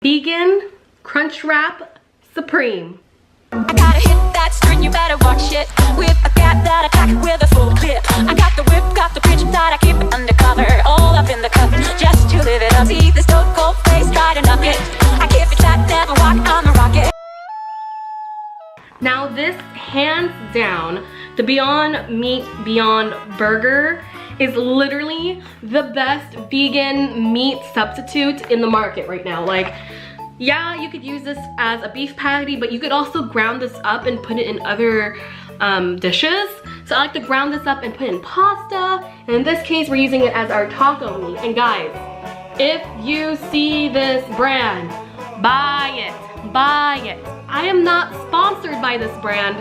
Vegan Crunch Wrap Supreme. I gotta hit that string, you better watch it. With a gap that attack with a full clip. I got the whip, got the bitch that I keep it undercover. All up in the cup, just to live it up. See this stone cold face, try to knock it. I keep it tight, never walk, I'm a rocket. Now this, hands down, the Beyond Meat Beyond Burger is literally the best vegan meat substitute in the market right now. Like, yeah, you could use this as a beef patty, but you could also ground this up and put it in other dishes. So I like to ground this up and put it in pasta. And in this case, we're using it as our taco meat. And guys, if you see this brand, buy it, buy it. I am not sponsored by this brand.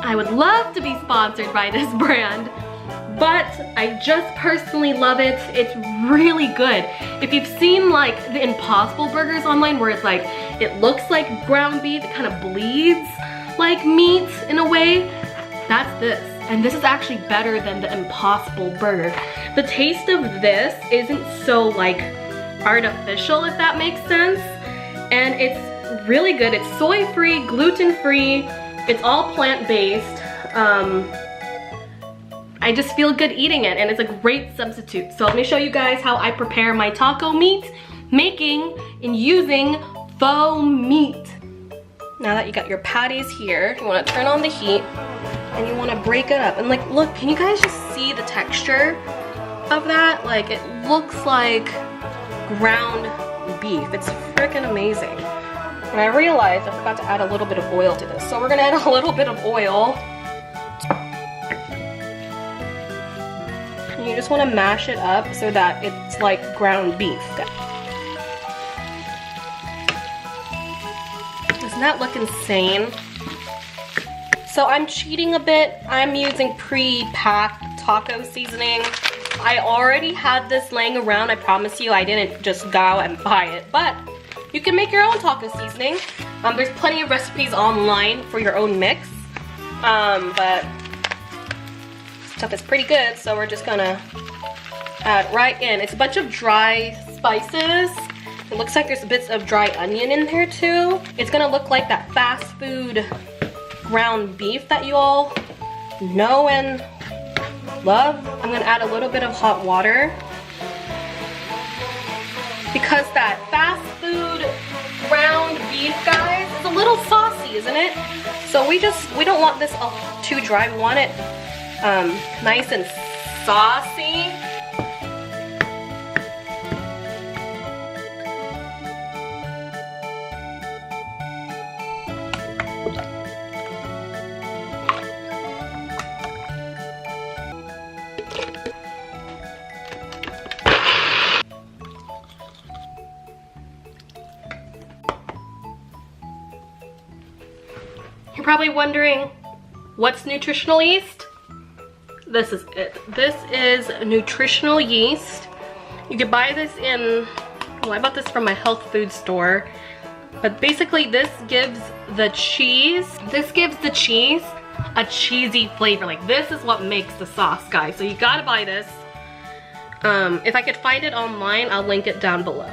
I would love to be sponsored by this brand, but I just personally love it. It's really good. If you've seen like the Impossible burgers online where it's like, it looks like ground beef, it kind of bleeds like meat in a way, that's this. And this is actually better than the Impossible burger. The taste of this isn't so like artificial, if that makes sense. And it's really good. It's soy-free, gluten-free, it's all plant-based. I just feel good eating it, and it's a great substitute. So let me show you guys how I prepare my taco meat, making and using faux meat. Now that you got your patties here, you want to turn on the heat and you want to break it up. And like, look, can you guys just see the texture of that? Like, it looks like ground beef. It's freaking amazing. And I realized I forgot to add a little bit of oil to this. So we're gonna add a little bit of oil. You just want to mash it up so that it's like ground beef. Doesn't that look insane? So I'm cheating a bit. I'm using pre-packed taco seasoning. I already had this laying around. I promise you I didn't just go out and buy it, but you can make your own taco seasoning. There's plenty of recipes online for your own mix, but stuff is pretty good, so we're just gonna add right in. It's a bunch of dry spices. It looks like there's bits of dry onion in there too. It's gonna look like that fast food ground beef that you all know and love. I'm gonna add a little bit of hot water because that fast food ground beef, guys, is a little saucy, isn't it? So we don't want this too dry. We want it nice and saucy. You're probably wondering, what's nutritional yeast? This is it. This is nutritional yeast. You could buy this in, well, I bought this from my health food store. But basically this gives the cheese a cheesy flavor. Like, this is what makes the sauce, guys. So you gotta buy this. If I could find it online, I'll link it down below.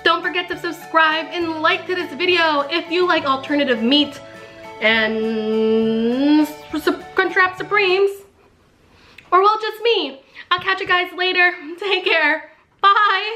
Don't forget to subscribe and like to this video if you like alternative meat and Crunchwrap Supremes. Or well, just me. I'll catch you guys later. Take care. Bye.